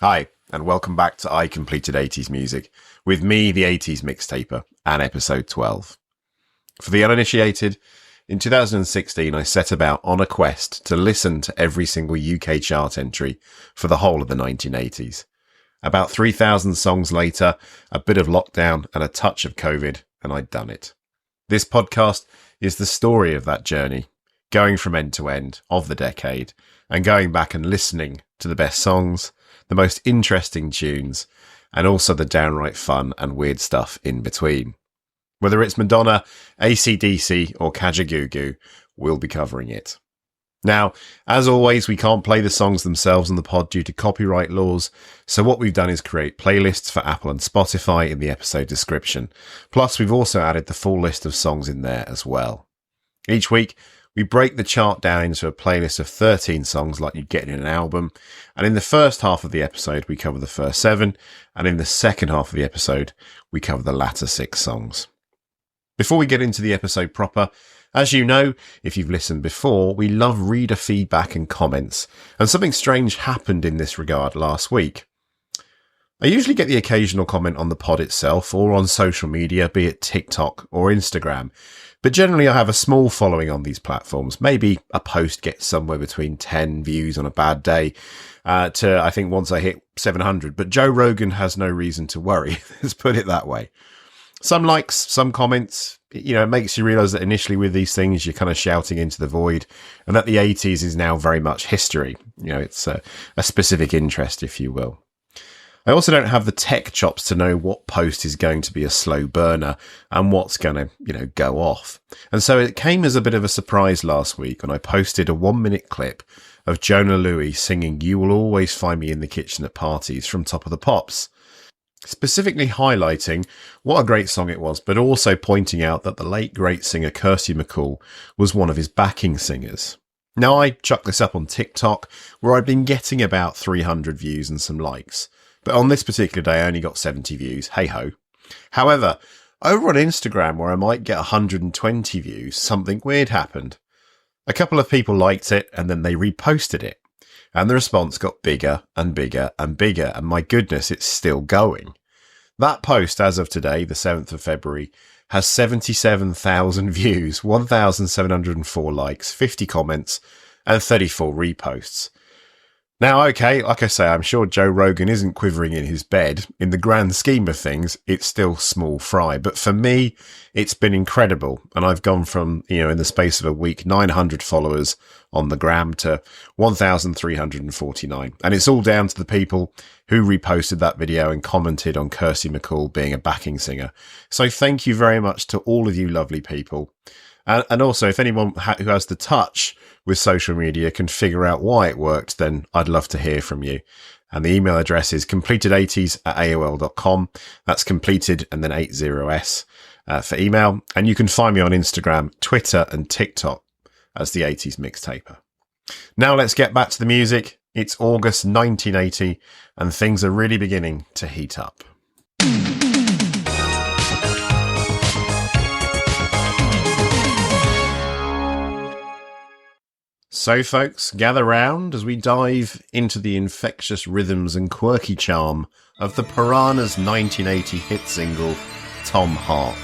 Hi, and welcome back to I Completed 80s Music, with me, the 80s Mixtaper, and episode 12. For the uninitiated, in 2016 I set about on a quest to listen to every single UK chart entry for the whole of the 1980s. About 3,000 songs later, a bit of lockdown and a touch of COVID, and I'd done it. This podcast is the story of that journey, going from end to end of the decade, and going back and listening to the best songs, the most interesting tunes, and also the downright fun and weird stuff in between. Whether it's Madonna, AC/DC, or Kajagoogoo, we'll be covering it. Now, as always, we can't play the songs themselves on the pod due to copyright laws, so what we've done is create playlists for Apple and Spotify in the episode description. Plus, we've also added the full list of songs in there as well. Each week, we break the chart down into a playlist of 13 songs like you'd get in an album, and in the first half of the episode we cover the first 7, and in the second half of the episode we cover the latter 6 songs. Before we get into the episode proper, as you know, if you've listened before, we love reader feedback and comments, and something strange happened in this regard last week. I usually get the occasional comment on the pod itself or on social media, be it TikTok or Instagram, but generally I have a small following on these platforms. Maybe a post gets somewhere between 10 views on a bad day to, I think, once I hit 700. But Joe Rogan has no reason to worry. Let's put it that way. Some likes, some comments. It makes you realise that initially with these things, you're kind of shouting into the void, and that the 80s is now very much history. It's a specific interest, if you will. I also don't have the tech chops to know what post is going to be a slow burner and what's going to, go off. And so it came as a bit of a surprise last week when I posted a 1-minute clip of Jonah Louie singing "You Will Always Find Me in the Kitchen at Parties" from Top of the Pops, specifically highlighting what a great song it was, but also pointing out that the late great singer Kirsty MacColl was one of his backing singers. Now, I chucked this up on TikTok, where I'd been getting about 300 views and some likes. But on this particular day, I only got 70 views. Hey-ho. However, over on Instagram, where I might get 120 views, something weird happened. A couple of people liked it, and then they reposted it. And the response got bigger and bigger and bigger, and my goodness, it's still going. That post, as of today, the 7th of February, has 77,000 views, 1,704 likes, 50 comments, and 34 reposts. Now, okay, like I say, I'm sure Joe Rogan isn't quivering in his bed. In the grand scheme of things, it's still small fry. But for me, it's been incredible. And I've gone from, in the space of a week, 900 followers on the gram to 1,349. And it's all down to the people who reposted that video and commented on Kirsty MacColl being a backing singer. So thank you very much to all of you lovely people. And also, if anyone who has the touch with social media can figure out why it worked, then I'd love to hear from you. And the email address is completed80s@aol.com. That's completed and then 80s for email. And you can find me on Instagram, Twitter and TikTok as the 80s Mixtaper. Now let's get back to the music. It's August 1980 and things are really beginning to heat up. So folks, gather round as we dive into the infectious rhythms and quirky charm of the Piranhas' 1980 hit single, Tom Hark.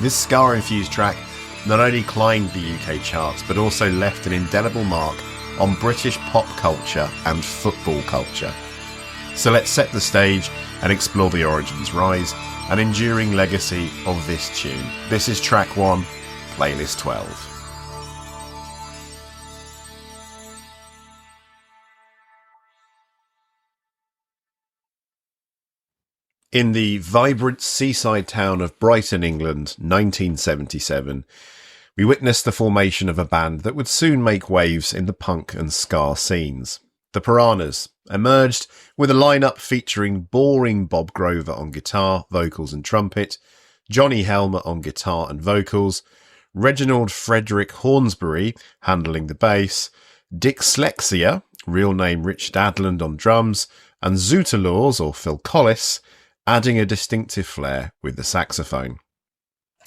This ska-infused track not only climbed the UK charts, but also left an indelible mark on British pop culture and football culture. So let's set the stage and explore the origins, rise, and enduring legacy of this tune. This is track 1, playlist 12. In the vibrant seaside town of Brighton, England, 1977, we witnessed the formation of a band that would soon make waves in the punk and ska scenes. The Piranhas emerged with a lineup featuring boring Bob Grover on guitar, vocals and trumpet, Johnny Helmer on guitar and vocals, Reginald Frederick Hornsberry handling the bass, Dick Slexia, real name Rich Dadland, on drums, and Zootalaws, or Phil Collis, adding a distinctive flair with the saxophone.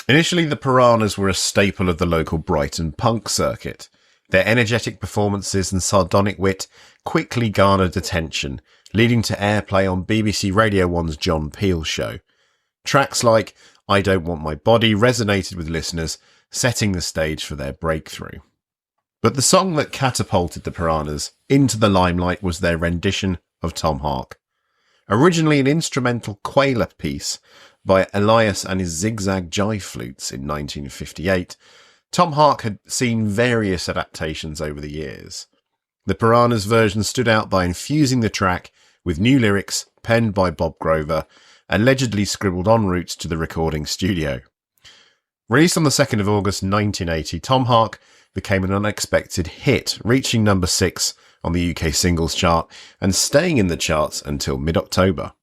Initially, the Piranhas were a staple of the local Brighton punk circuit. Their energetic performances and sardonic wit quickly garnered attention, leading to airplay on BBC Radio 1's John Peel show. Tracks like I Don't Want My Body resonated with listeners, setting the stage for their breakthrough. But the song that catapulted the Piranhas into the limelight was their rendition of Tom Hark. Originally an instrumental Quailer piece by Elias and his Zigzag Jive Flutes in 1958, Tom Hark had seen various adaptations over the years. The Piranhas version stood out by infusing the track with new lyrics penned by Bob Grover, allegedly scribbled en route to the recording studio. Released on the 2nd of August 1980, Tom Hark became an unexpected hit, reaching number 6 on the UK singles chart and staying in the charts until mid-October.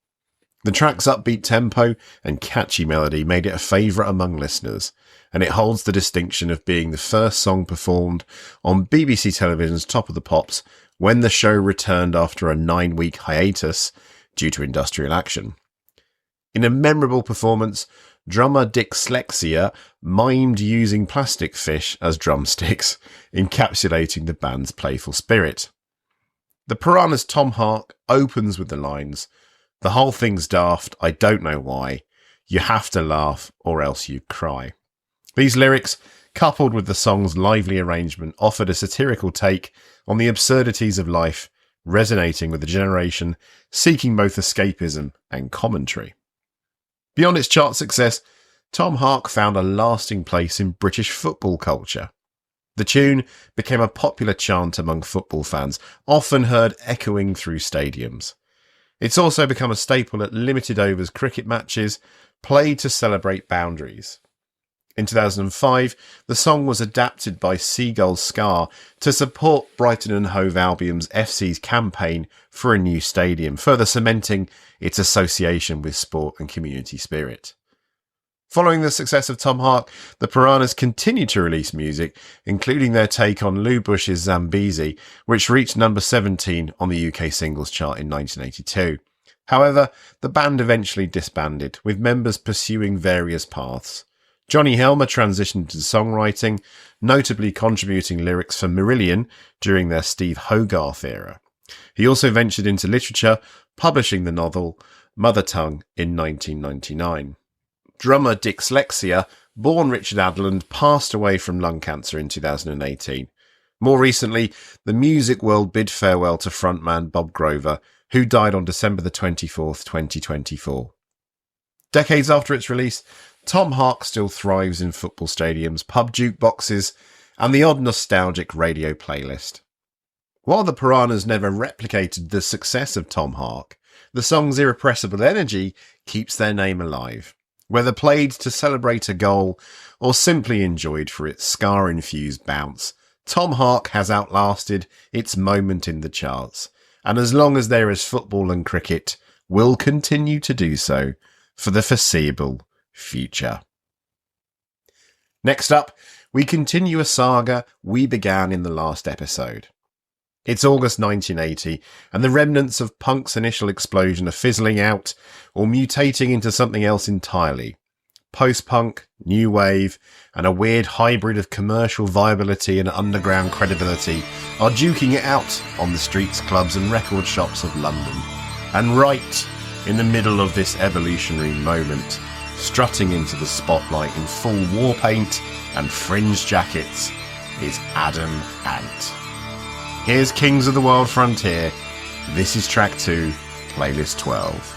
The track's upbeat tempo and catchy melody made it a favourite among listeners, and it holds the distinction of being the first song performed on BBC Television's Top of the Pops when the show returned after a 9-week hiatus due to industrial action. In a memorable performance, drummer Dyslexia mimed using plastic fish as drumsticks, encapsulating the band's playful spirit. The Piranhas' Tom Hark opens with the lines, "The whole thing's daft, I don't know why. You have to laugh or else you cry." These lyrics, coupled with the song's lively arrangement, offered a satirical take on the absurdities of life, resonating with a generation seeking both escapism and commentary. Beyond its chart success, Tom Hark found a lasting place in British football culture. The tune became a popular chant among football fans, often heard echoing through stadiums. It's also become a staple at limited overs cricket matches, played to celebrate boundaries. In 2005, the song was adapted by Seagull Ska to support Brighton and Hove Albion's FC's campaign for a new stadium, further cementing its association with sport and community spirit. Following the success of Tom Hark, the Piranhas continued to release music, including their take on Lou Bush's Zambezi, which reached number 17 on the UK singles chart in 1982. However, the band eventually disbanded, with members pursuing various paths. Johnny Helmer transitioned to songwriting, notably contributing lyrics for Marillion during their Steve Hogarth era. He also ventured into literature, publishing the novel Mother Tongue in 1999. Drummer Dyslexia, born Richard Adland, passed away from lung cancer in 2018. More recently, the music world bid farewell to frontman Bob Grover, who died on December the 24th, 2024. Decades after its release, Tom Hark still thrives in football stadiums, pub jukeboxes, and the odd nostalgic radio playlist. While the Piranhas never replicated the success of Tom Hark, the song's irrepressible energy keeps their name alive. Whether played to celebrate a goal or simply enjoyed for its ska-infused bounce, Tom Hark has outlasted its moment in the charts, and as long as there is football and cricket, will continue to do so for the foreseeable future. Next up, we continue a saga we began in the last episode. It's August 1980, and the remnants of punk's initial explosion are fizzling out or mutating into something else entirely. Post-punk, new wave, and a weird hybrid of commercial viability and underground credibility are duking it out on the streets, clubs and record shops of London. And right in the middle of this evolutionary moment, strutting into the spotlight in full war paint and fringe jackets, is Adam Ant. Here's Kings of the Wild Frontier. This is track 2, playlist 12.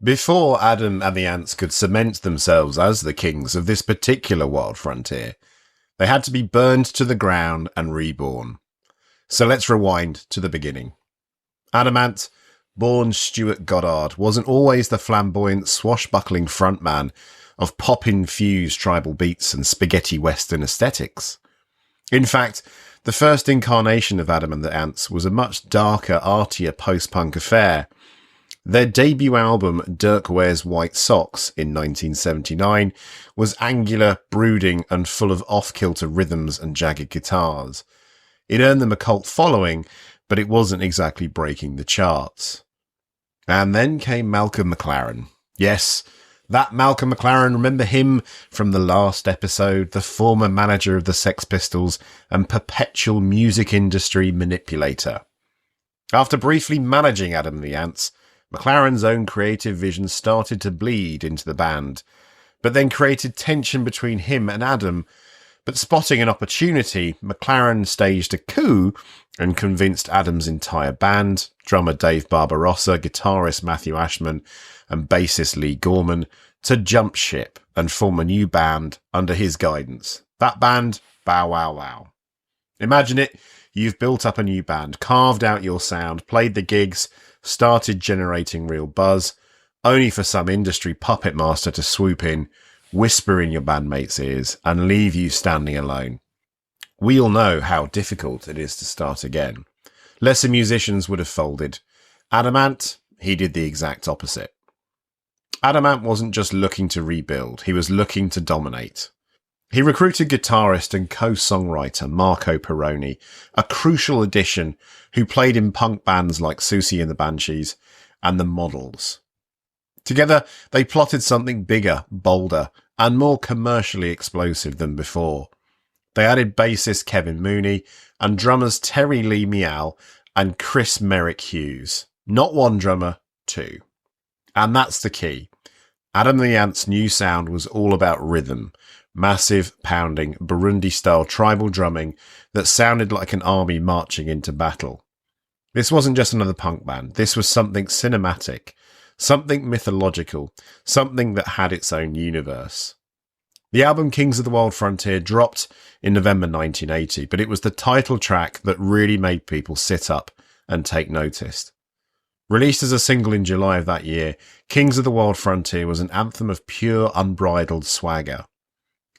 Before Adam and the Ants could cement themselves as the kings of this particular wild frontier, they had to be burned to the ground and reborn. So let's rewind to the beginning. Adam Ant, born Stuart Goddard, wasn't always the flamboyant, swashbuckling frontman of pop-infused tribal beats and spaghetti western aesthetics. In fact, the first incarnation of Adam and the Ants was a much darker, artier post-punk affair. Their debut album, Dirk Wears White Socks, in 1979, was angular, brooding, and full of off-kilter rhythms and jagged guitars. It earned them a cult following, but it wasn't exactly breaking the charts. And then came Malcolm McLaren. Yes, That Malcolm McLaren, remember him from the last episode, the former manager of the Sex Pistols and perpetual music industry manipulator. After briefly managing Adam and the Ants, McLaren's own creative vision started to bleed into the band, but then created tension between him and Adam. But spotting an opportunity, McLaren staged a coup and convinced Adam's entire band, drummer Dave Barbarossa, guitarist Matthew Ashman, and bassist Lee Gorman, to jump ship and form a new band under his guidance. That band, Bow Wow Wow. Imagine it, you've built up a new band, carved out your sound, played the gigs, started generating real buzz, only for some industry puppet master to swoop in, whisper in your bandmates' ears, and leave you standing alone. We all know how difficult it is to start again. Lesser musicians would have folded. Adam Ant, he did the exact opposite. Adam Ant wasn't just looking to rebuild, he was looking to dominate. He recruited guitarist and co-songwriter Marco Perroni, a crucial addition who played in punk bands like Susie and the Banshees and the Models. Together, they plotted something bigger, bolder, and more commercially explosive than before. They added bassist Kevin Mooney and drummers Terry Lee Meow and Chris Merrick Hughes. Not one drummer, two. And that's the key. Adam and the Ants' new sound was all about rhythm, massive, pounding, Burundi-style tribal drumming that sounded like an army marching into battle. This wasn't just another punk band. This was something cinematic, something mythological, something that had its own universe. The album Kings of the Wild Frontier dropped in November 1980, but it was the title track that really made people sit up and take notice. Released as a single in July of that year, Kings of the Wild Frontier was an anthem of pure, unbridled swagger.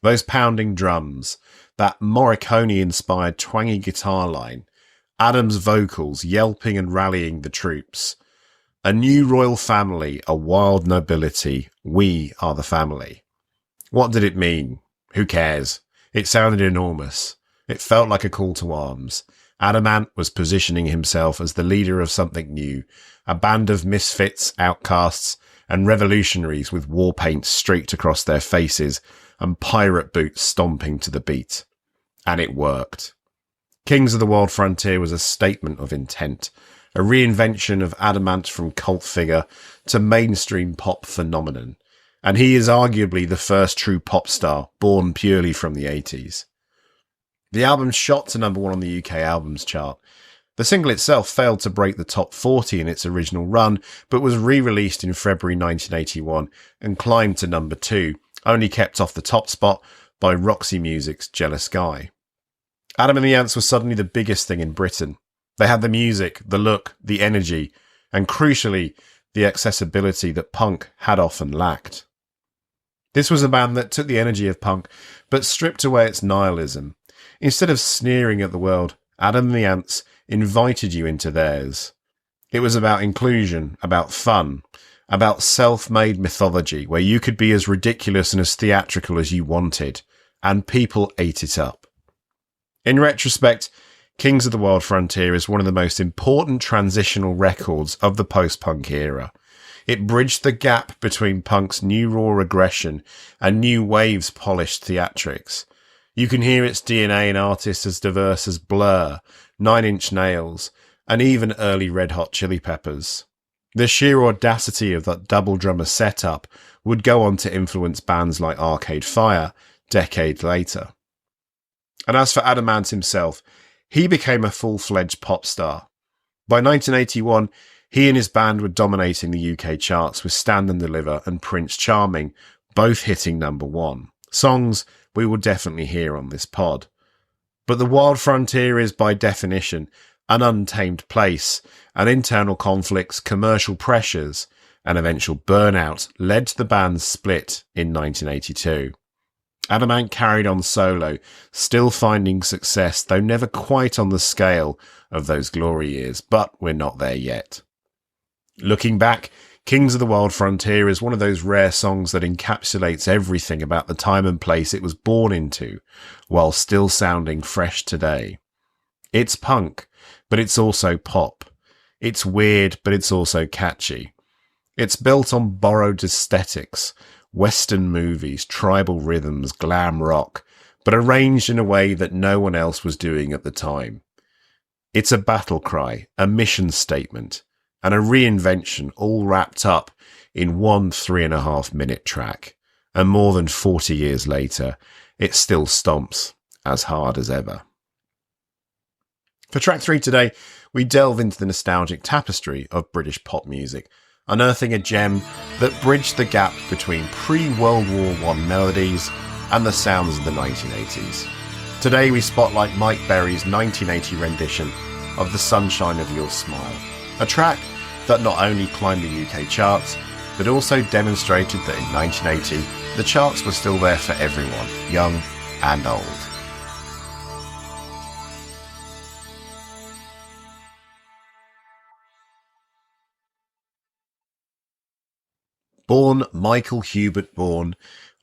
Those pounding drums, that Morricone-inspired twangy guitar line, Adam's vocals yelping and rallying the troops. A new royal family, a wild nobility, we are the family. What did it mean? Who cares? It sounded enormous. It felt like a call to arms. Adam Ant was positioning himself as the leader of something new, a band of misfits, outcasts, and revolutionaries with war paint streaked across their faces and pirate boots stomping to the beat. And it worked. Kings of the Wild Frontier was a statement of intent, a reinvention of Adam Ant from cult figure to mainstream pop phenomenon, and he is arguably the first true pop star born purely from the 80s. The album shot to number 1 on the UK albums chart. The single itself failed to break the top 40 in its original run, but was re-released in February 1981 and climbed to number 2, only kept off the top spot by Roxy Music's Jealous Guy. Adam and the Ants was suddenly the biggest thing in Britain. They had the music, the look, the energy, and crucially, the accessibility that punk had often lacked. This was a band that took the energy of punk, but stripped away its nihilism. Instead of sneering at the world, Adam and the Ants invited you into theirs. It was about inclusion, about fun, about self-made mythology, where you could be as ridiculous and as theatrical as you wanted, and people ate it up. In retrospect, Kings of the Wild Frontier is one of the most important transitional records of the post-punk era. It bridged the gap between punk's new raw aggression and new wave's polished theatrics. You can hear its DNA in artists as diverse as Blur, Nine Inch Nails, and even early Red Hot Chili Peppers. The sheer audacity of that double drummer setup would go on to influence bands like Arcade Fire decades later. And as for Adam Ant himself, he became a full-fledged pop star. By 1981, he and his band were dominating the UK charts with Stand and Deliver and Prince Charming, both hitting number 1. Songs we will definitely hear on this pod. But the Wild Frontier is, by definition, an untamed place, and internal conflicts, commercial pressures, and eventual burnout led to the band's split in 1982. Adam Ant carried on solo, still finding success, though never quite on the scale of those glory years, but we're not there yet. Looking back, Kings of the Wild Frontier is one of those rare songs that encapsulates everything about the time and place it was born into, while still sounding fresh today. It's punk, but it's also pop. It's weird, but it's also catchy. It's built on borrowed aesthetics, Western movies, tribal rhythms, glam rock, but arranged in a way that no one else was doing at the time. It's a battle cry, a mission statement, and a reinvention all wrapped up in one 3.5-minute track. And more than 40 years later, it still stomps as hard as ever. For track 3 today, we delve into the nostalgic tapestry of British pop music, unearthing a gem that bridged the gap between pre-World War I melodies and the sounds of the 1980s. Today we spotlight Mike Berry's 1980 rendition of The Sunshine of Your Smile, a track that not only climbed the UK charts, but also demonstrated that in 1980 the charts were still there for everyone, young and old. Born Michael Hubert Bourne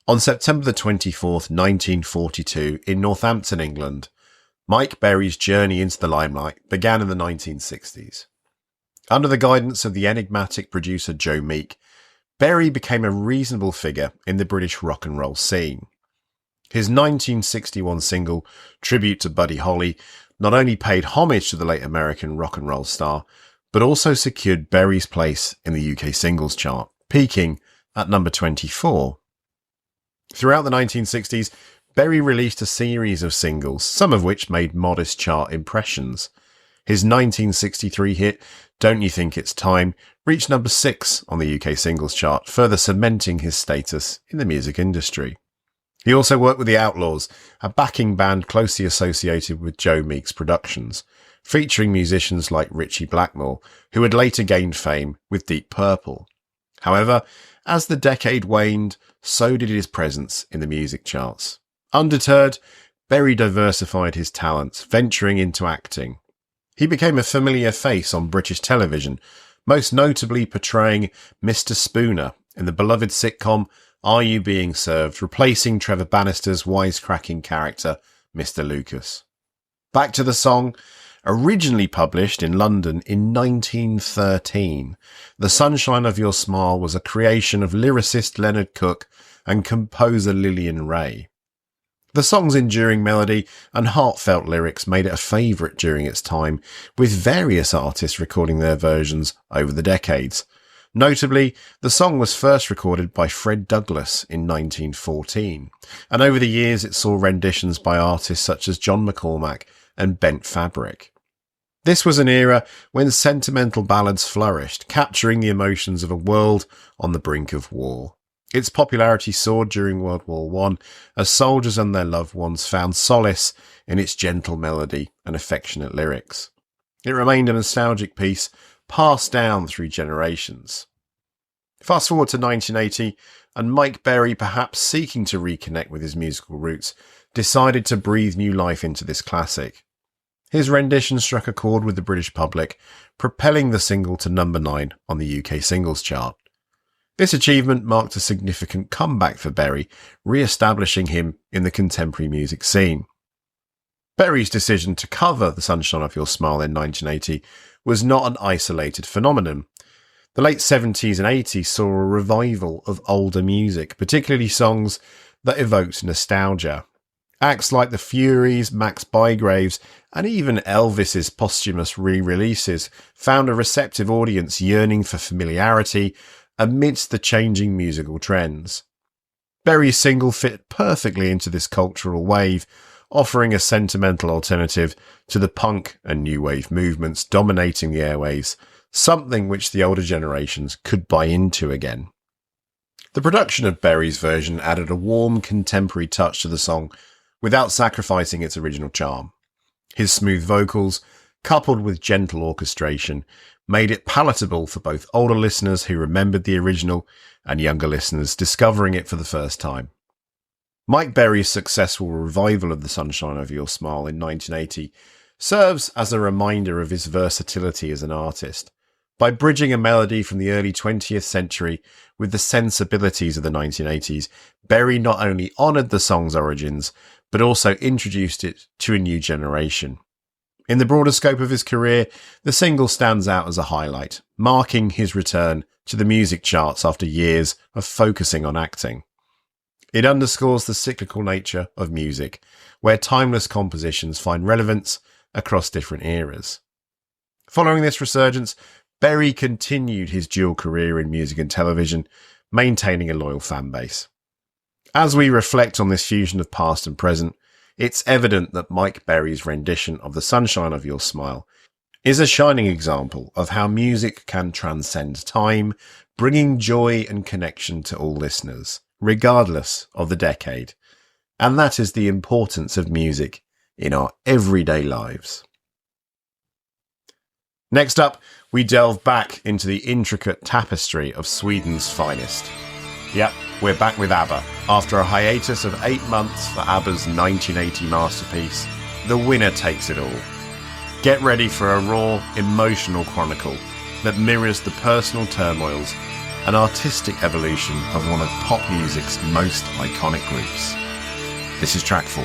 on September the 24th, 1942 in Northampton, England, Mike Berry's journey into the limelight began in the 1960s. Under the guidance of the enigmatic producer Joe Meek, Berry became a reasonable figure in the British rock and roll scene. His 1961 single, Tribute to Buddy Holly, not only paid homage to the late American rock and roll star, but also secured Berry's place in the UK singles chart, peaking at number 24. Throughout the 1960s, Berry released a series of singles, some of which made modest chart impressions. His 1963 hit, Don't You Think It's Time, reached number 6 on the UK singles chart, further cementing his status in the music industry. He also worked with the Outlaws, a backing band closely associated with Joe Meek's productions, featuring musicians like Ritchie Blackmore, who had later gained fame with Deep Purple. However, as the decade waned, so did his presence in the music charts. Undeterred, Berry diversified his talents, venturing into acting. He became a familiar face on British television, most notably portraying Mr. Spooner in the beloved sitcom Are You Being Served, replacing Trevor Bannister's wisecracking character, Mr. Lucas. Back to the song. Originally published in London in 1913, The Sunshine of Your Smile was a creation of lyricist Leonard Cook and composer Lillian Ray. The song's enduring melody and heartfelt lyrics made it a favourite during its time, with various artists recording their versions over the decades. Notably, the song was first recorded by Fred Douglas in 1914, and over the years it saw renditions by artists such as John McCormack and Bent Fabric. This was an era when sentimental ballads flourished, capturing the emotions of a world on the brink of war. Its popularity soared during World War I as soldiers and their loved ones found solace in its gentle melody and affectionate lyrics. It remained a nostalgic piece passed down through generations. Fast forward to 1980, and Mike Berry, perhaps seeking to reconnect with his musical roots, decided to breathe new life into this classic. His rendition struck a chord with the British public, propelling the single to number 9 on the UK singles chart. This achievement marked a significant comeback for Berry, re-establishing him in the contemporary music scene. Berry's decision to cover The Sunshine of Your Smile in 1980 was not an isolated phenomenon. The late 70s and 80s saw a revival of older music, particularly songs that evoked nostalgia. Acts like the Furies, Max Bygraves, and even Elvis's posthumous re-releases found a receptive audience yearning for familiarity amidst the changing musical trends. Berry's single fit perfectly into this cultural wave, offering a sentimental alternative to the punk and new wave movements dominating the airwaves, something which the older generations could buy into again. The production of Berry's version added a warm contemporary touch to the song without sacrificing its original charm. His smooth vocals, coupled with gentle orchestration, made it palatable for both older listeners who remembered the original and younger listeners discovering it for the first time. Mike Berry's successful revival of The Sunshine of Your Smile in 1980 serves as a reminder of his versatility as an artist. By bridging a melody from the early 20th century with the sensibilities of the 1980s, Berry not only honoured the song's origins, but also introduced it to a new generation. In the broader scope of his career, the single stands out as a highlight, marking his return to the music charts after years of focusing on acting. It underscores the cyclical nature of music, where timeless compositions find relevance across different eras. Following this resurgence, Berry continued his dual career in music and television, maintaining a loyal fan base. As we reflect on this fusion of past and present, it's evident that Mike Berry's rendition of The Sunshine of Your Smile is a shining example of how music can transcend time, bringing joy and connection to all listeners, regardless of the decade. And that is the importance of music in our everyday lives. Next up, we delve back into the intricate tapestry of Sweden's finest. Yep, we're back with Abba, after a hiatus of 8 months for Abba's 1980 masterpiece, The Winner Takes It All. Get ready for a raw, emotional chronicle that mirrors the personal turmoils and artistic evolution of one of pop music's most iconic groups. This is track 4.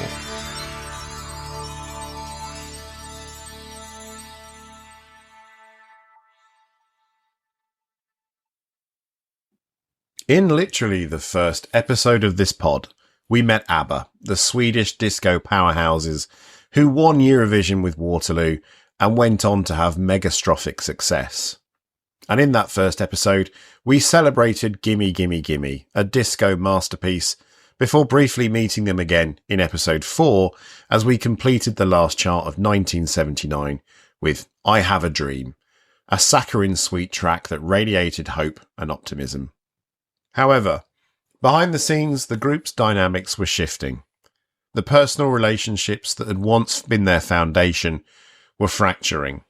In literally the first episode of this pod, we met Abba, the Swedish disco powerhouses who won Eurovision with Waterloo and went on to have megastrophic success. And in that first episode, we celebrated Gimme Gimme Gimme, a disco masterpiece, before briefly meeting them again in episode 4 as we completed the last chart of 1979 with I Have a Dream, a saccharine sweet track that radiated hope and optimism. However, behind the scenes, the group's dynamics were shifting. The personal relationships that had once been their foundation were fracturing.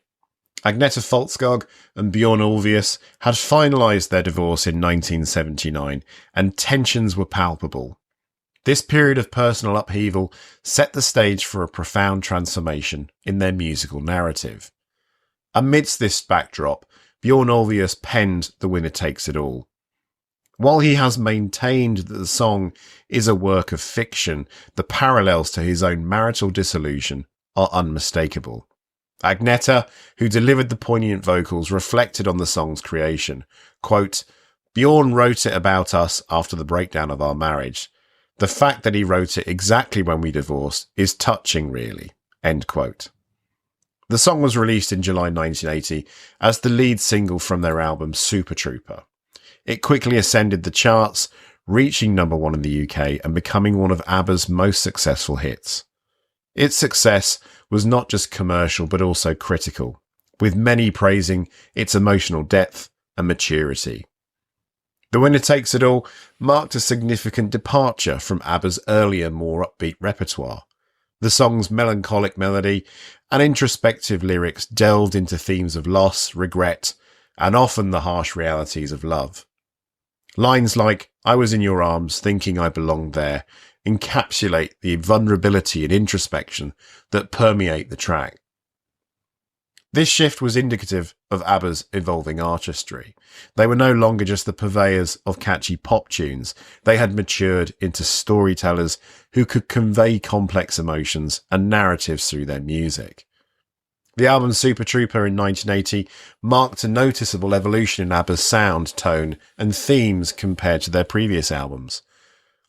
Agneta Folkskog and Bjorn Ulvaeus had finalised their divorce in 1979, and tensions were palpable. This period of personal upheaval set the stage for a profound transformation in their musical narrative. Amidst this backdrop, Bjorn Ulvaeus penned The Winner Takes It All. While he has maintained that the song is a work of fiction, the parallels to his own marital dissolution are unmistakable. Agneta, who delivered the poignant vocals, reflected on the song's creation. Quote, Bjorn wrote it about us after the breakdown of our marriage. The fact that he wrote it exactly when we divorced is touching, really. End quote. The song was released in July 1980 as the lead single from their album Super Trooper. It quickly ascended the charts, reaching number 1 in the UK and becoming one of ABBA's most successful hits. Its success was not just commercial but also critical, with many praising its emotional depth and maturity. The Winner Takes It All marked a significant departure from ABBA's earlier, more upbeat repertoire. The song's melancholic melody and introspective lyrics delved into themes of loss, regret, and often the harsh realities of love. Lines like, I was in your arms thinking I belonged there, encapsulate the vulnerability and introspection that permeate the track. This shift was indicative of ABBA's evolving artistry. They were no longer just the purveyors of catchy pop tunes. They had matured into storytellers who could convey complex emotions and narratives through their music. The album Super Trooper in 1980 marked a noticeable evolution in ABBA's sound, tone, and themes compared to their previous albums.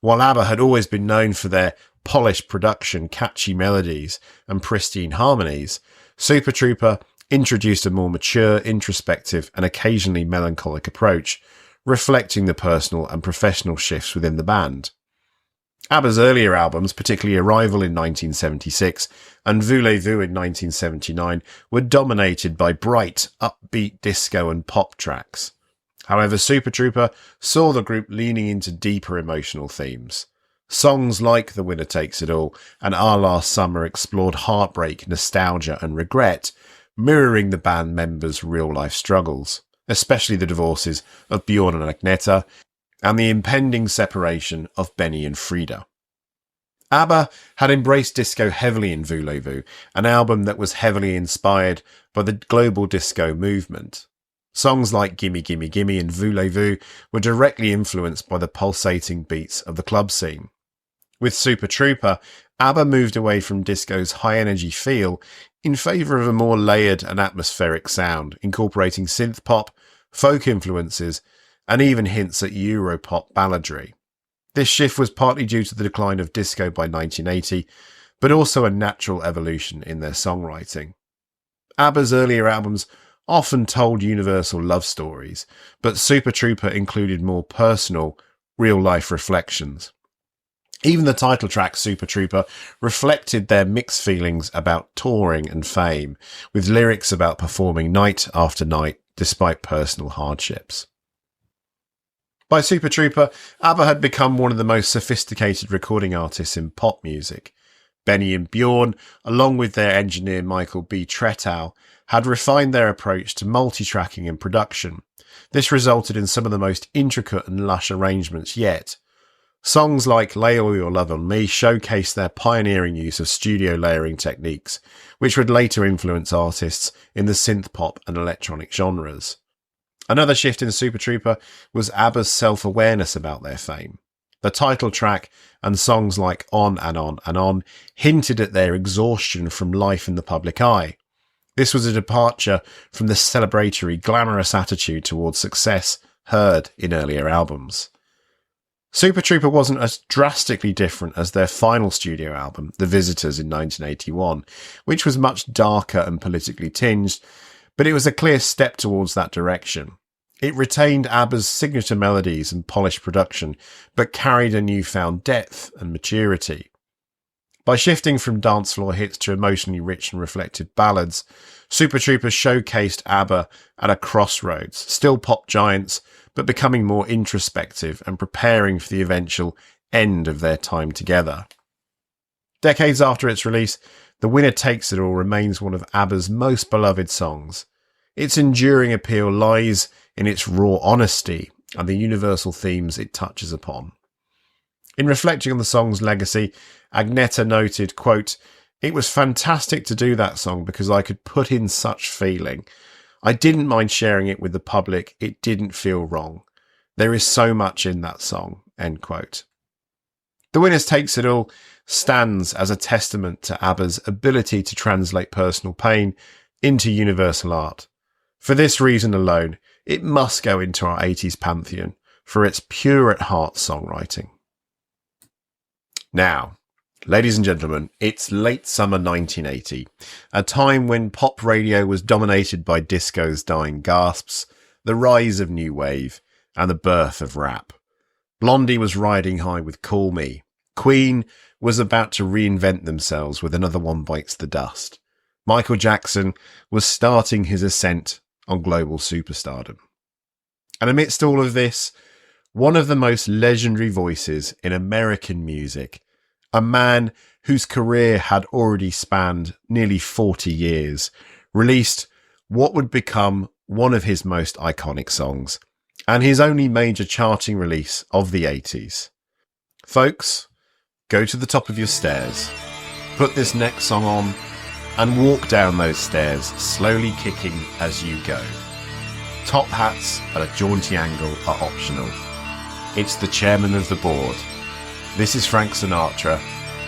While ABBA had always been known for their polished production, catchy melodies, and pristine harmonies, Super Trooper introduced a more mature, introspective, and occasionally melancholic approach, reflecting the personal and professional shifts within the band. ABBA's earlier albums, particularly Arrival in 1976 and Voulez-Vous in 1979, were dominated by bright, upbeat disco and pop tracks. However, Super Trooper saw the group leaning into deeper emotional themes. Songs like The Winner Takes It All and Our Last Summer explored heartbreak, nostalgia and regret, mirroring the band members' real-life struggles, especially the divorces of Bjorn and Agneta, and the impending separation of Benny and Frida. ABBA had embraced disco heavily in Voulez-Vous, an album that was heavily inspired by the global disco movement. Songs like Gimme Gimme Gimme and Voulez-Vous were directly influenced by the pulsating beats of the club scene. With Super Trooper, ABBA moved away from disco's high-energy feel in favour of a more layered and atmospheric sound, incorporating synth-pop, folk influences, and even hints at Europop balladry. This shift was partly due to the decline of disco by 1980, but also a natural evolution in their songwriting. ABBA's earlier albums often told universal love stories, but Super Trooper included more personal, real-life reflections. Even the title track, Super Trooper, reflected their mixed feelings about touring and fame, with lyrics about performing night after night despite personal hardships. By Super Trooper, ABBA had become one of the most sophisticated recording artists in pop music. Benny and Bjorn, along with their engineer Michael B. Tretow, had refined their approach to multi-tracking and production. This resulted in some of the most intricate and lush arrangements yet. Songs like Lay All Your Love on Me showcased their pioneering use of studio layering techniques, which would later influence artists in the synth pop and electronic genres. Another shift in Super Trooper was ABBA's self-awareness about their fame. The title track and songs like On and On and On hinted at their exhaustion from life in the public eye. This was a departure from the celebratory, glamorous attitude towards success heard in earlier albums. Super Trooper wasn't as drastically different as their final studio album, The Visitors, in 1981, which was much darker and politically tinged, but it was a clear step towards that direction. It retained ABBA's signature melodies and polished production, but carried a newfound depth and maturity. By shifting from dance floor hits to emotionally rich and reflective ballads, Super Trooper showcased ABBA at a crossroads, still pop giants, but becoming more introspective and preparing for the eventual end of their time together. Decades after its release, The Winner Takes It All remains one of ABBA's most beloved songs. Its enduring appeal lies in its raw honesty and the universal themes it touches upon. In reflecting on the song's legacy, Agneta noted, quote, "It was fantastic to do that song because I could put in such feeling. I didn't mind sharing it with the public. It didn't feel wrong. There is so much in that song," end quote. The Winner Takes It All stands as a testament to ABBA's ability to translate personal pain into universal art. For this reason alone, it must go into our 80s pantheon for its pure-at-heart songwriting. Now, ladies and gentlemen, it's late summer 1980, a time when pop radio was dominated by disco's dying gasps, the rise of new wave, and the birth of rap. Blondie was riding high with Call Me. Queen was about to reinvent themselves with Another One Bites the Dust. Michael Jackson was starting his ascent on global superstardom. And amidst all of this, one of the most legendary voices in American music, a man whose career had already spanned nearly 40 years, released what would become one of his most iconic songs, and his only major charting release of the 80s. Folks, go to the top of your stairs, put this next song on, and walk down those stairs, slowly kicking as you go. Top hats at a jaunty angle are optional. It's the chairman of the board. This is Frank Sinatra,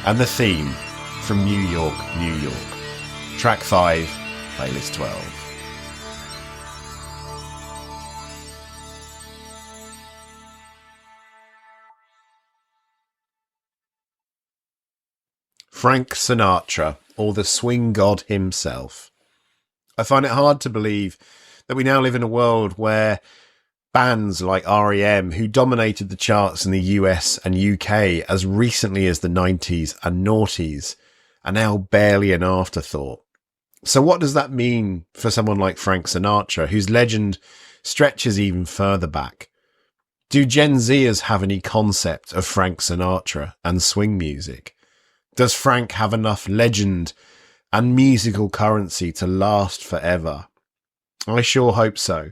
and the theme from New York, New York. Track 5, playlist 12. Frank Sinatra, or the swing god himself. I find it hard to believe that we now live in a world where bands like REM, who dominated the charts in the US and UK as recently as the 90s and noughties, are now barely an afterthought. So what does that mean for someone like Frank Sinatra, whose legend stretches even further back? Do Gen Zers have any concept of Frank Sinatra and swing music? Does Frank have enough legend and musical currency to last forever? I sure hope so.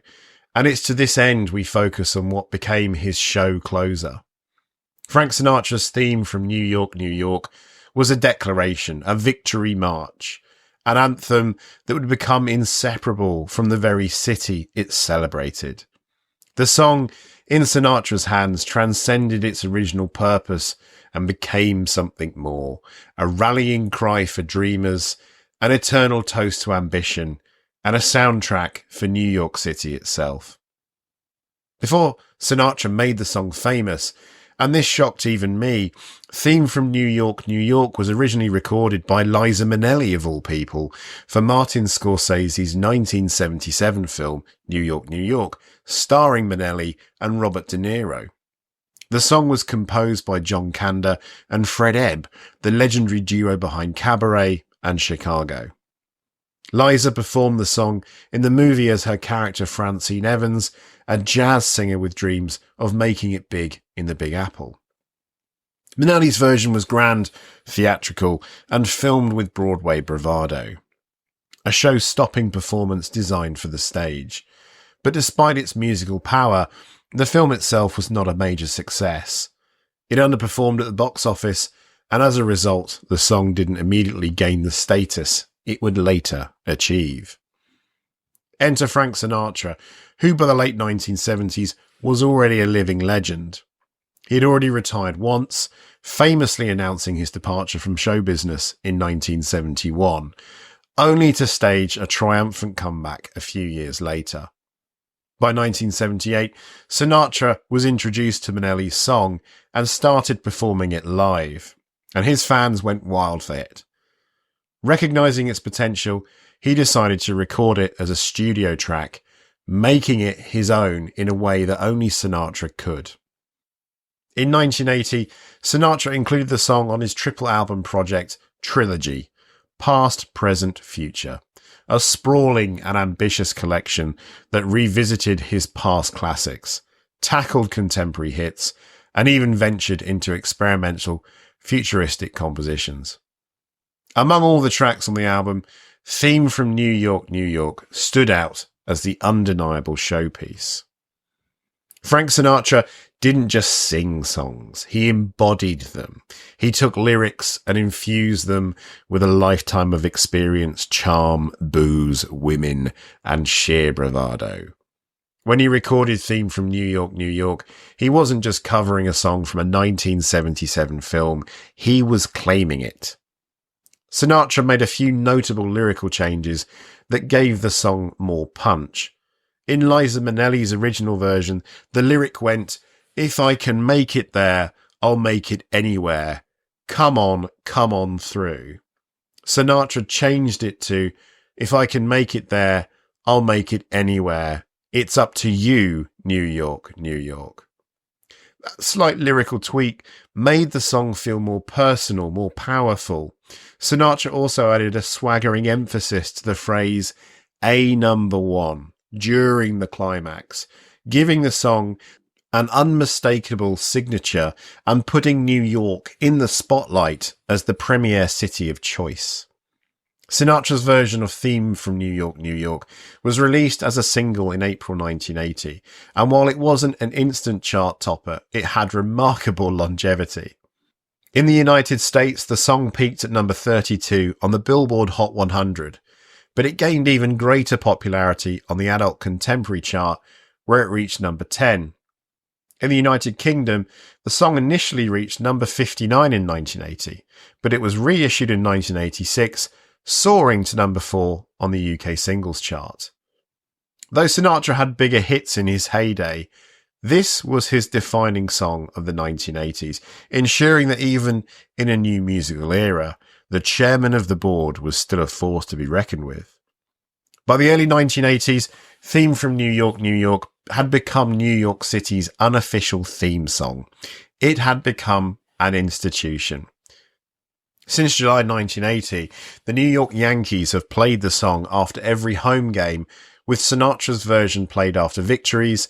And it's to this end we focus on what became his show closer. Frank Sinatra's theme from New York, New York was a declaration, a victory march, an anthem that would become inseparable from the very city it celebrated. The song, in Sinatra's hands, transcended its original purpose and became something more, a rallying cry for dreamers, an eternal toast to ambition, and a soundtrack for New York City itself. Before Sinatra made the song famous, And this shocked even me. Theme from New York, New York was originally recorded by Liza Minnelli, of all people, for Martin Scorsese's 1977 film, New York, New York, starring Minnelli and Robert De Niro. The song was composed by John Kander and Fred Ebb, the legendary duo behind Cabaret and Chicago. Liza performed the song in the movie as her character Francine Evans, a jazz singer with dreams of making it big in the Big Apple. Minnelli's version was grand, theatrical, and filmed with Broadway bravado. A show-stopping performance designed for the stage. But despite its musical power, the film itself was not a major success. It underperformed at the box office, and as a result, the song didn't immediately gain the status it would later achieve. Enter Frank Sinatra, who by the late 1970s was already a living legend. He had already retired once, famously announcing his departure from show business in 1971, only to stage a triumphant comeback a few years later. By 1978, Sinatra was introduced to Minnelli's song and started performing it live, and his fans went wild for it. Recognizing its potential, he decided to record it as a studio track, making it his own in a way that only Sinatra could. In 1980, Sinatra included the song on his triple album project, Trilogy, Past, Present, Future, a sprawling and ambitious collection that revisited his past classics, tackled contemporary hits, and even ventured into experimental, futuristic compositions. Among all the tracks on the album, Theme from New York, New York stood out as the undeniable showpiece. Frank Sinatra didn't just sing songs, he embodied them. He took lyrics and infused them with a lifetime of experience, charm, booze, women, and sheer bravado. When he recorded Theme from New York, New York, he wasn't just covering a song from a 1977 film, he was claiming it. Sinatra made a few notable lyrical changes that gave the song more punch. In Liza Minnelli's original version, the lyric went, "If I can make it there, I'll make it anywhere. Come on through." Sinatra changed it to, "If I can make it there, I'll make it anywhere. It's up to you, New York, New York." That slight lyrical tweak made the song feel more personal, more powerful. Sinatra also added a swaggering emphasis to the phrase "A number one" during the climax, giving the song an unmistakable signature and putting New York in the spotlight as the premier city of choice. Sinatra's version of Theme from New York, New York was released as a single in April 1980, and while it wasn't an instant chart topper, it had remarkable longevity. In the United States, the song peaked at number 32 on the Billboard Hot 100, but it gained even greater popularity on the Adult Contemporary chart, where it reached number 10. In the United Kingdom, the song initially reached number 59 in 1980, but it was reissued in 1986, soaring to number 4 on the UK singles chart. Though Sinatra had bigger hits in his heyday, this was his defining song of the 1980s, ensuring that even in a new musical era, the chairman of the board was still a force to be reckoned with. By the early 1980s, Theme from New York, New York had become New York City's unofficial theme song. It had become an institution. Since July 1980, the New York Yankees have played the song after every home game, with Sinatra's version played after victories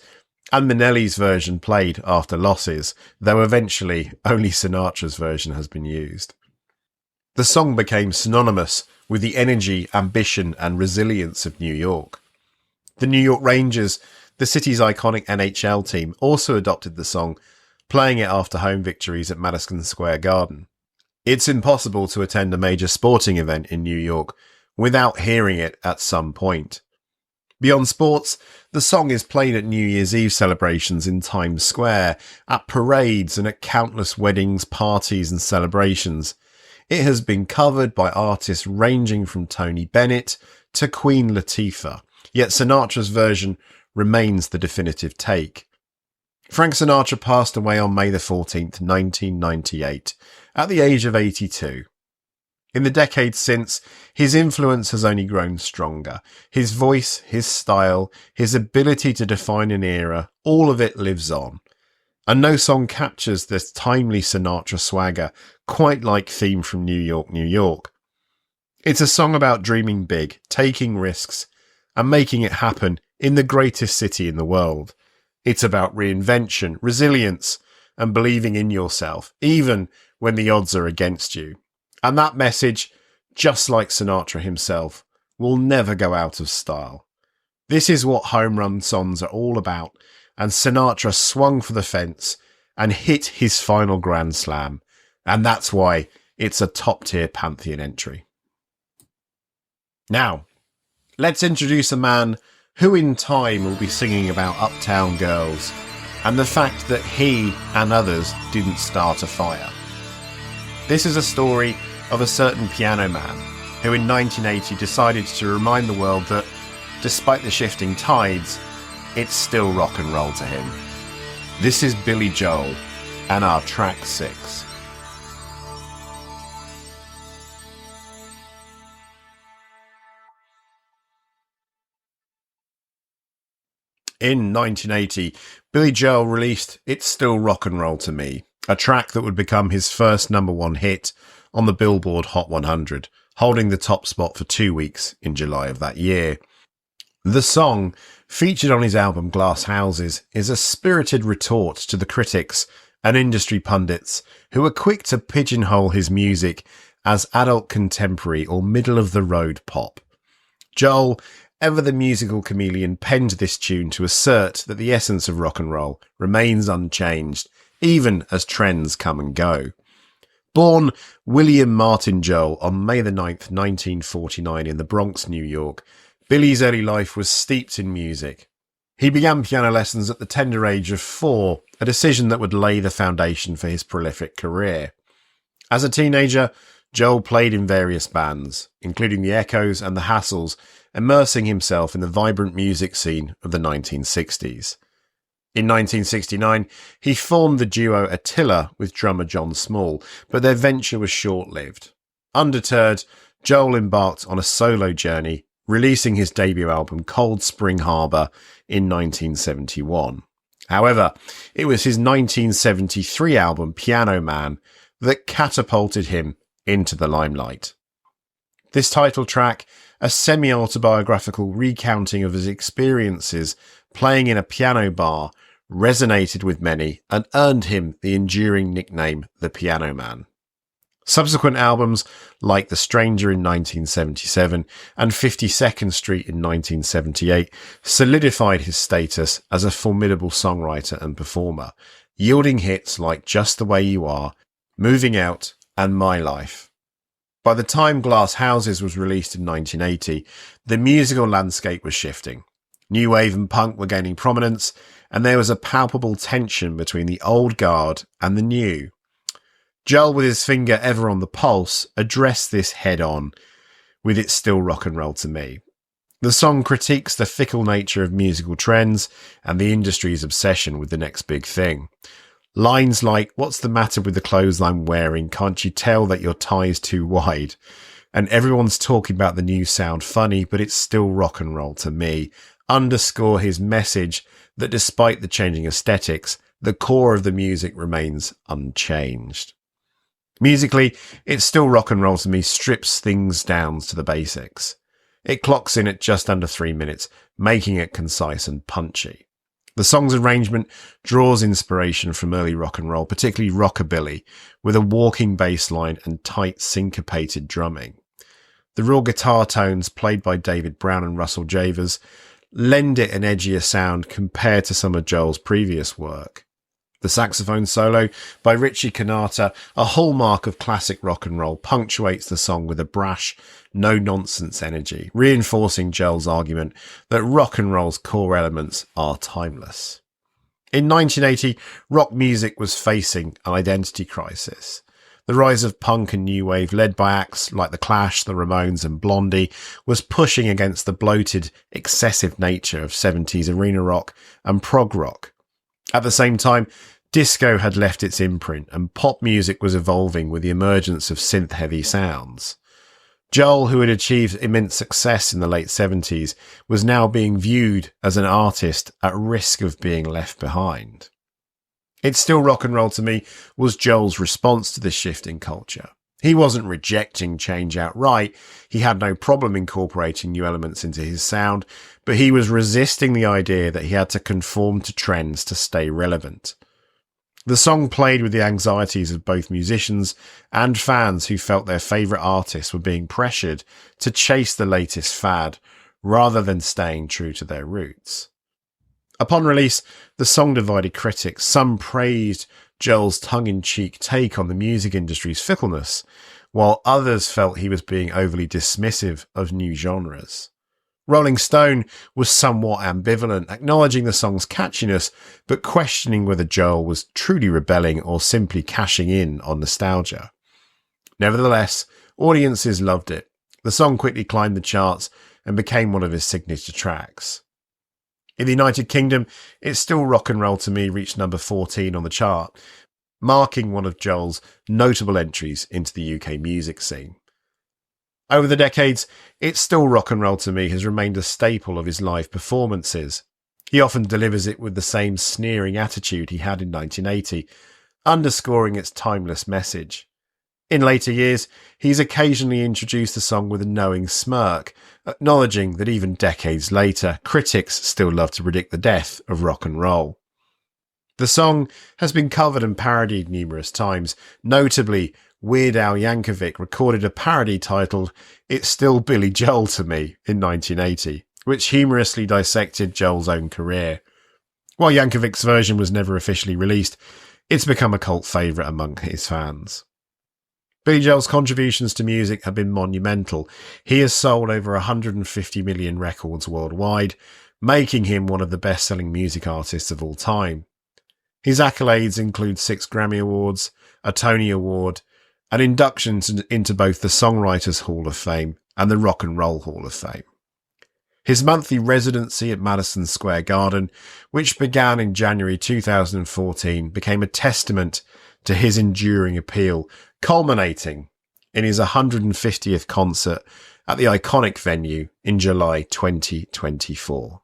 and Minnelli's version played after losses, though eventually only Sinatra's version has been used. The song became synonymous with the energy, ambition, and resilience of New York. The New York Rangers, the city's iconic NHL team, also adopted the song, playing it after home victories at Madison Square Garden. It's impossible to attend a major sporting event in New York without hearing it at some point. Beyond sports, the song is played at New Year's Eve celebrations in Times Square, at parades, and at countless weddings, parties, and celebrations. It has been covered by artists ranging from Tony Bennett to Queen Latifah, yet Sinatra's version remains the definitive take. Frank Sinatra passed away on May the 14th, 1998, at the age of 82. In the decades since, his influence has only grown stronger. His voice, his style, his ability to define an era, all of it lives on. And no song captures this timely Sinatra swagger quite like Theme from New York, New York. It's a song about dreaming big, taking risks, and making it happen in the greatest city in the world. It's about reinvention, resilience, and believing in yourself, even when the odds are against you. And that message, just like Sinatra himself, will never go out of style. This is what home run songs are all about, and Sinatra swung for the fence and hit his final grand slam, and that's why it's a top-tier Pantheon entry. Now, let's introduce a man who in time will be singing about uptown girls and the fact that he and others didn't start a fire. This is a story of a certain piano man who in 1980 decided to remind the world that, despite the shifting tides, it's still rock and roll to him. This is Billy Joel and our track 6. In 1980, Billy Joel released It's Still Rock and Roll to Me, a track that would become his first #1 hit on the Billboard Hot 100, holding the top spot for 2 weeks in July of that year. The song, featured on his album Glass Houses, is a spirited retort to the critics and industry pundits who were quick to pigeonhole his music as adult contemporary or middle-of-the-road pop. Joel, ever the musical chameleon, penned this tune to assert that the essence of rock and roll remains unchanged, even as trends come and go. Born William Martin Joel on May the 9th, 1949 in the Bronx, New York, Billy's early life was steeped in music. He began piano lessons at the tender age of 4, a decision that would lay the foundation for his prolific career. As a teenager, Joel played in various bands, including the Echoes and the Hassles, immersing himself in the vibrant music scene of the 1960s. In 1969, he formed the duo Attila with drummer John Small, but their venture was short-lived. Undeterred, Joel embarked on a solo journey, releasing his debut album Cold Spring Harbor in 1971. However, it was his 1973 album Piano Man that catapulted him into the limelight. This title track, a semi-autobiographical recounting of his experiences playing in a piano bar, resonated with many and earned him the enduring nickname The Piano Man. Subsequent albums like The Stranger in 1977 and 52nd Street in 1978 solidified his status as a formidable songwriter and performer, yielding hits like Just the Way You Are, Moving Out and My Life. By the time Glass Houses was released in 1980, the musical landscape was shifting. New wave and punk were gaining prominence, and there was a palpable tension between the old guard and the new. Joel, with his finger ever on the pulse, addressed this head on with It's Still Rock and Roll to Me. The song critiques the fickle nature of musical trends and the industry's obsession with the next big thing. Lines like, "What's the matter with the clothes I'm wearing? Can't you tell that your tie's too wide?" And "Everyone's talking about the new sound funny, but it's still rock and roll to me," underscore his message that despite the changing aesthetics, the core of the music remains unchanged. Musically, It's Still Rock and Roll to Me strips things down to the basics. It clocks in at just under 3 minutes, making it concise and punchy. The song's arrangement draws inspiration from early rock and roll, particularly rockabilly, with a walking bass line and tight syncopated drumming. The raw guitar tones played by David Brown and Russell Javers lend it an edgier sound compared to some of Joel's previous work. The saxophone solo by Richie Kanata, a hallmark of classic rock and roll, punctuates the song with a brash, no-nonsense energy, reinforcing Joel's argument that rock and roll's core elements are timeless. In 1980, rock music was facing an identity crisis. The rise of punk and new wave, led by acts like The Clash, The Ramones and Blondie, was pushing against the bloated, excessive nature of 70s arena rock and prog rock. At the same time, disco had left its imprint and pop music was evolving with the emergence of synth-heavy sounds. Joel, who had achieved immense success in the late 70s, was now being viewed as an artist at risk of being left behind. It's Still Rock and Roll to Me was Joel's response to this shift in culture. He wasn't rejecting change outright. He had no problem incorporating new elements into his sound, but he was resisting the idea that he had to conform to trends to stay relevant. The song played with the anxieties of both musicians and fans who felt their favourite artists were being pressured to chase the latest fad rather than staying true to their roots. Upon release, the song divided critics. Some praised Joel's tongue-in-cheek take on the music industry's fickleness, while others felt he was being overly dismissive of new genres. Rolling Stone was somewhat ambivalent, acknowledging the song's catchiness, but questioning whether Joel was truly rebelling or simply cashing in on nostalgia. Nevertheless, audiences loved it. The song quickly climbed the charts and became one of his signature tracks. In the United Kingdom, It's Still Rock and Roll to Me reached number 14 on the chart, marking one of Joel's notable entries into the UK music scene. Over the decades, It's Still Rock and Roll to Me has remained a staple of his live performances. He often delivers it with the same sneering attitude he had in 1980, underscoring its timeless message. In later years, he's occasionally introduced the song with a knowing smirk, acknowledging that even decades later, critics still love to predict the death of rock and roll. The song has been covered and parodied numerous times. Notably, Weird Al Yankovic recorded a parody titled It's Still Billy Joel to Me in 1980, which humorously dissected Joel's own career. While Yankovic's version was never officially released, it's become a cult favourite among his fans. Billy Joel's contributions to music have been monumental. He has sold over 150 million records worldwide, making him one of the best-selling music artists of all time. His accolades include 6 Grammy Awards, a Tony Award, and inductions into both the Songwriters Hall of Fame and the Rock and Roll Hall of Fame. His monthly residency at Madison Square Garden, which began in January 2014, became a testament to his enduring appeal, culminating in his 150th concert at the iconic venue in July 2024.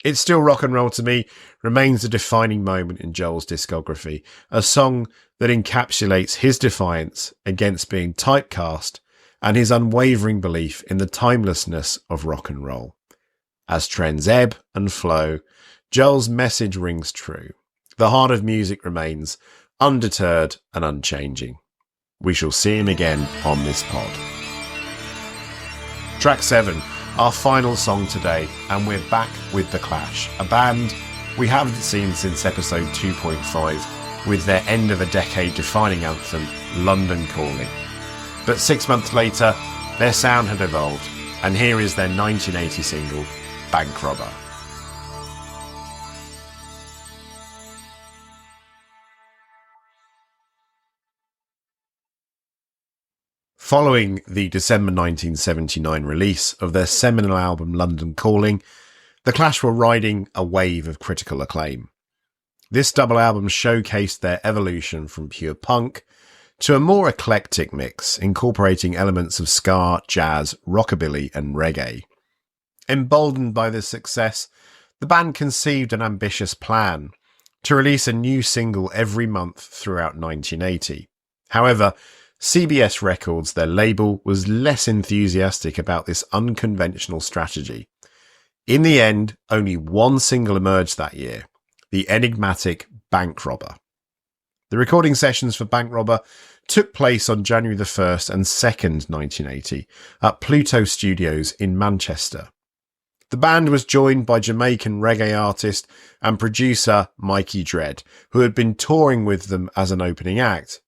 It's Still Rock and Roll to Me remains a defining moment in Joel's discography, a song that encapsulates his defiance against being typecast and his unwavering belief in the timelessness of rock and roll. As trends ebb and flow, Joel's message rings true. The heart of music remains undeterred and unchanging. We shall see him again on this pod. Track 7, our final song today, and we're back with The Clash, a band we haven't seen since episode 2.5, with their end of a decade defining anthem, London Calling. But 6 months later, their sound had evolved, and here is their 1980 single, Bank Robber. Following the December 1979 release of their seminal album London Calling, The Clash were riding a wave of critical acclaim. This double album showcased their evolution from pure punk to a more eclectic mix, incorporating elements of ska, jazz, rockabilly and reggae. Emboldened by this success, the band conceived an ambitious plan to release a new single every month throughout 1980. However, CBS Records, their label, was less enthusiastic about this unconventional strategy. In the end, only one single emerged that year, the enigmatic Bank Robber. The recording sessions for Bank Robber took place on January the 1st and 2nd, 1980, at Pluto Studios in Manchester. The band was joined by Jamaican reggae artist and producer Mikey Dread, who had been touring with them as an opening act.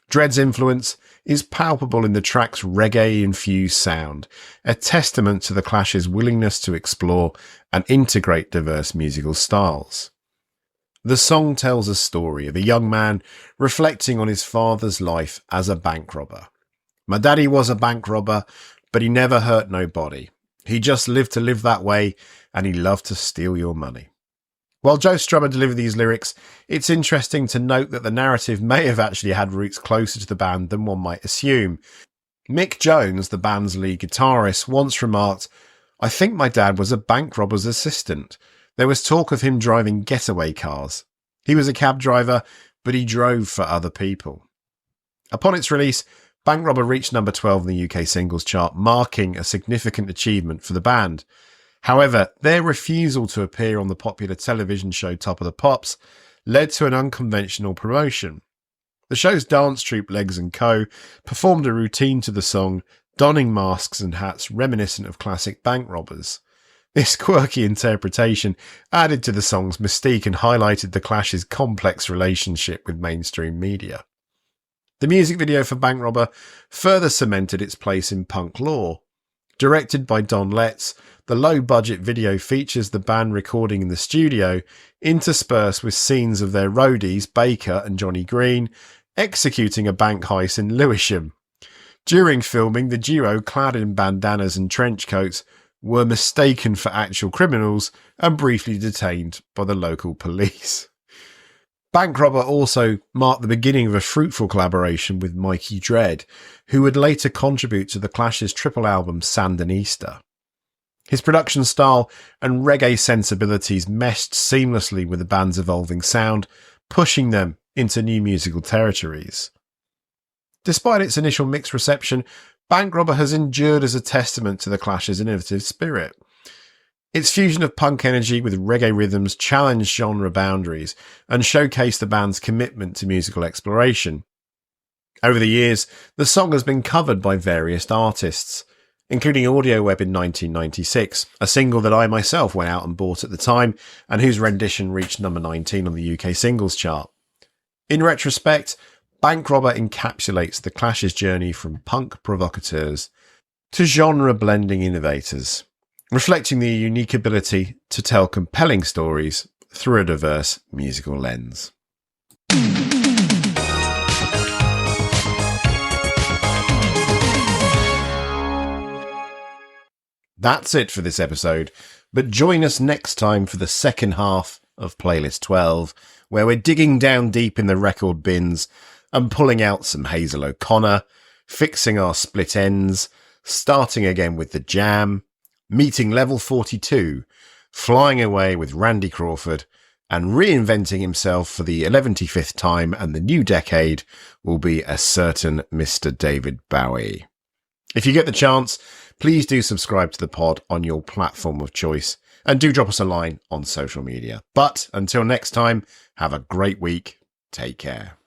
Dread's influence is palpable in the track's reggae-infused sound, a testament to The Clash's willingness to explore and integrate diverse musical styles. The song tells a story of a young man reflecting on his father's life as a bank robber. My daddy was a bank robber, but he never hurt nobody. He just lived to live that way, and he loved to steal your money. While Joe Strummer delivered these lyrics, it's interesting to note that the narrative may have actually had roots closer to the band than one might assume. Mick Jones, the band's lead guitarist, once remarked, "I think my dad was a bank robber's assistant. There was talk of him driving getaway cars. He was a cab driver, but he drove for other people." Upon its release, Bank Robber reached number 12 in the UK singles chart, marking a significant achievement for the band. However, their refusal to appear on the popular television show Top of the Pops led to an unconventional promotion. The show's dance troupe Legs & Co. performed a routine to the song, donning masks and hats reminiscent of classic bank robbers. This quirky interpretation added to the song's mystique and highlighted the Clash's complex relationship with mainstream media. The music video for Bank Robber further cemented its place in punk lore. Directed by Don Letts, the low-budget video features the band recording in the studio, interspersed with scenes of their roadies, Baker and Johnny Green, executing a bank heist in Lewisham. During filming, the duo, clad in bandanas and trench coats, were mistaken for actual criminals and briefly detained by the local police. Bank Robber also marked the beginning of a fruitful collaboration with Mikey Dread, who would later contribute to the Clash's triple album Sandinista. His production style and reggae sensibilities meshed seamlessly with the band's evolving sound, pushing them into new musical territories. Despite its initial mixed reception, Bank Robber has endured as a testament to the Clash's innovative spirit. Its fusion of punk energy with reggae rhythms challenged genre boundaries and showcased the band's commitment to musical exploration. Over the years, the song has been covered by various artists, including AudioWeb in 1996, a single that I myself went out and bought at the time and whose rendition reached number 19 on the UK singles chart. In retrospect, Bank Robber encapsulates the Clash's journey from punk provocateurs to genre-blending innovators, reflecting their unique ability to tell compelling stories through a diverse musical lens. That's it for this episode, but join us next time for the second half of Playlist 12, where we're digging down deep in the record bins and pulling out some Hazel O'Connor, fixing our split ends, starting again with the Jam, meeting Level 42, flying away with Randy Crawford, and reinventing himself for the 11th time, and the new decade will be a certain Mr. David Bowie. If you get the chance, please do subscribe to the pod on your platform of choice, and do drop us a line on social media. But until next time, have a great week. Take care.